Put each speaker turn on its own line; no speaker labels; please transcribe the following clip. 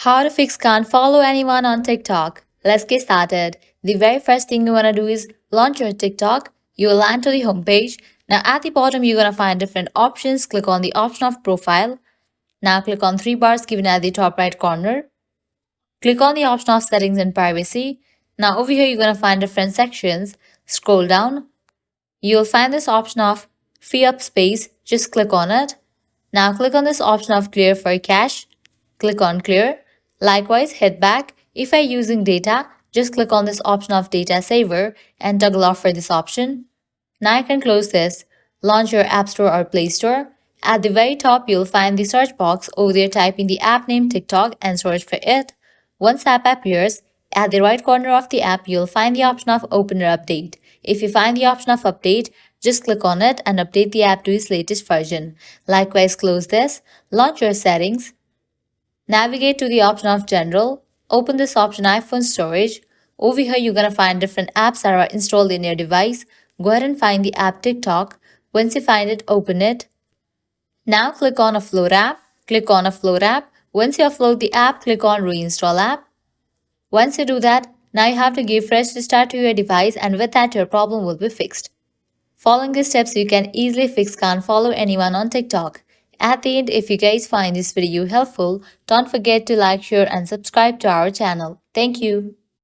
How to fix can't follow anyone on TikTok. Let's get started. The very first thing you want to do is launch your TikTok. You will land to the home page. Now at the bottom you're going to find different options. Click on the option of profile. Now click on three bars given at the top right corner. Click on the option of settings and privacy. Now over here you're going to find different sections. Scroll down. You'll find this option of free up space. Just click on it. Now click on this option of clear for cache. Click on clear. Likewise, hit back. If you're using data, just click on this option of data saver and toggle off for this option. Now you can close this. Launch your App Store or Play Store. At the very top, you'll find the search box. Over there, type in the app name TikTok and search for it. Once the app appears, at the right corner of the app, you'll find the option of Open or Update. If you find the option of Update, just click on it and update the app to its latest version. Likewise, close this. Launch your settings. Navigate to the option of General. Open this option iPhone Storage. Over here, you're going to find different apps that are installed in your device. Go ahead and find the app TikTok. Once you find it, open it. Now click on Upload app. Click on Upload app. Once you upload the app, click on Reinstall app. Once you do that, now you have to give fresh restart to your device, and with that your problem will be fixed. Following these steps, you can easily fix can't follow anyone on TikTok. At the end, if you guys find this video helpful, don't forget to like, share and subscribe to our channel. Thank you.